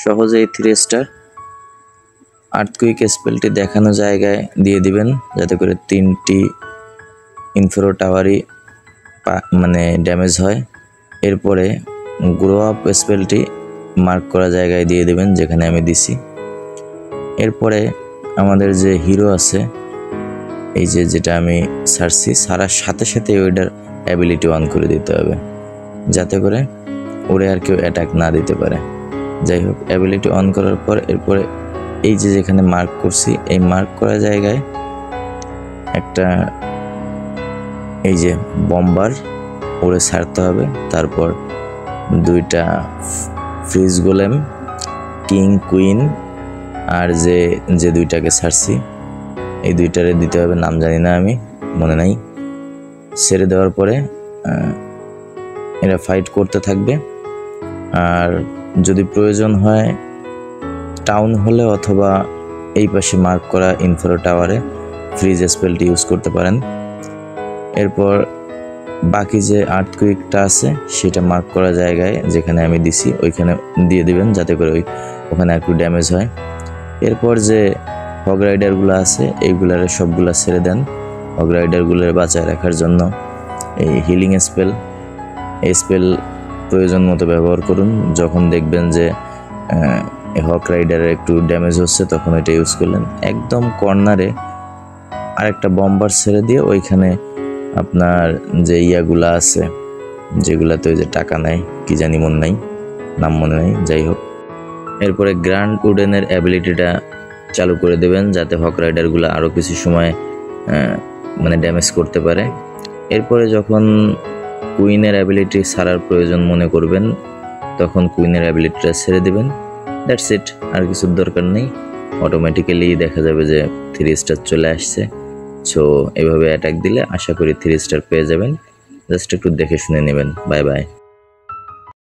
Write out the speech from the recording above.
সহজেই 3 star earthquake স্পেলটি দেখানো জায়গায় দিয়ে দিবেন, যাতে করে 3টি ইনফ্রো টাওয়ারই মানে ড্যামেজ হয়। এরপরে গ্রো আপ স্পেলটি মার্ক করা জায়গায় দিয়ে দিবেন, যেখানে আমি দিছি। এরপরে আমাদের যে হিরো আছে, এই যেটা আমি সারছি, সারার সাথে সাথে ওইটার অ্যাবিলিটি অন করে দিতে হবে, যাতে করে ওরে আর কেউ অ্যাটাক না দিতে পারে। যাই হোক, অ্যাবিলিটি অন করার পর এরপরে এই যেখানে মার্ক করছি, এই মার্ক করা জায়গায় একটা এই যে বম্বার ওরে ছাড়তে হবে। তারপর 2টা ফ্রিজ গোলেম, কিং কুইন, আর যে 2টাকে ছাড়ছি এই 2টারে দিতে হবে, নাম জানি না, আমি মনে নাই। ছেড়ে দেওয়ার পরে এরা ফাইট করতে থাকবে। আর যদি প্রয়োজন হয় টাউন হলে অথবা এই পাশে মার্ক করা ইনফ্রো টাওয়ারে ফ্রিজ স্পেলটি ইউজ করতে পারেন। এরপর বাকি যে আর্থকুইকটা আছে সেটা মার্ক করা জায়গায় যেখানে আমি দিছি ওইখানে দিয়ে দিবেন, যাতে করে ওখানে একটু ড্যামেজ হয়। এরপর যে হগ রাইডারগুলো আছে এইগুলার সবগুলা ছেড়ে দেন। হগ রাইডারগুলোর বাঁচায় রাখার জন্য এই হিলিং স্পেল, এই স্পেল প্রয়োজন মতো ব্যবহার করুন। যখন দেখবেন যে হগ রাইডারের একটু ড্যামেজ হচ্ছে তখন এটা ইউজ করলেন। একদম কর্নারে আরেকটা বম্বার ছেড়ে দিয়ে ওইখানে আপনার যে ইয়াগুলা আছে, যেগুলাতে ওই যে টাকা নেয়, কি জানি মনে নাই, নাম মনে নাই, যাই হোক। এরপরে গ্র্যান্ড উডেনের অ্যাবিলিটিটা চালু করে দেবেন, যাতে হক রাইডারগুলো আরও কিছু সময় মানে ড্যামেজ করতে পারে। এরপরে যখন কুইনের অ্যাবিলিটি ছাড়ার প্রয়োজন মনে করবেন তখন কুইনের অ্যাবিলিটিটা ছেড়ে দেবেন। দ্যাটস ইট, আর কিছুর দরকার নেই। অটোমেটিক্যালি দেখা যাবে যে 3 স্টার চলে আসছে। সো এভাবে অ্যাটাক দিলে আশা করি 3 স্টার পেয়ে যাবেন। জাস্ট একটু দেখে শুনে নেবেন। Bye bye.